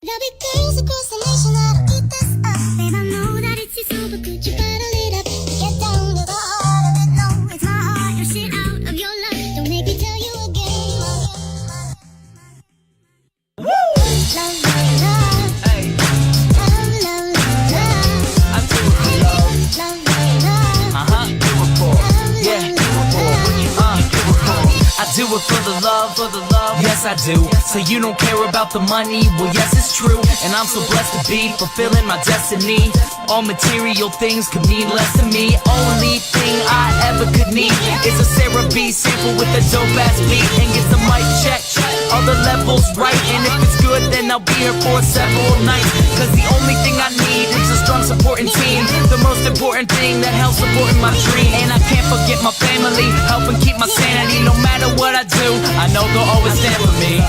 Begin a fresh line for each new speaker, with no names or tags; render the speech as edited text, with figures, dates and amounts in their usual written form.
There'll be girls across the nation that'll eat this up. Babe, I know that it's your soul, but could you bottle it up? Get down to the heart of it. No, it's my heart. Your shit out of your life. Don't make me tell you again. Woo! Love, love, love. Hey. Love, love, love, love.
I do it for love.
Love, love, love.
Do it for. Yeah, do it for. Do it for. I do it for the love, yes I do. So you don't care about the money, well yes it's true. And I'm so blessed to be fulfilling my destiny. All material things could mean less to me. Only thing I ever could need is a Sarah B sample with a dope ass beat. And get the mic check, all the levels right. And if it's good then I'll be here for several nights. Cause the only thing I need is a strong supporting team. The most important thing that helps supporting my dream. And I can't forget my family, helping keep my sanity. No matter what I do, I know they'll always stand for me.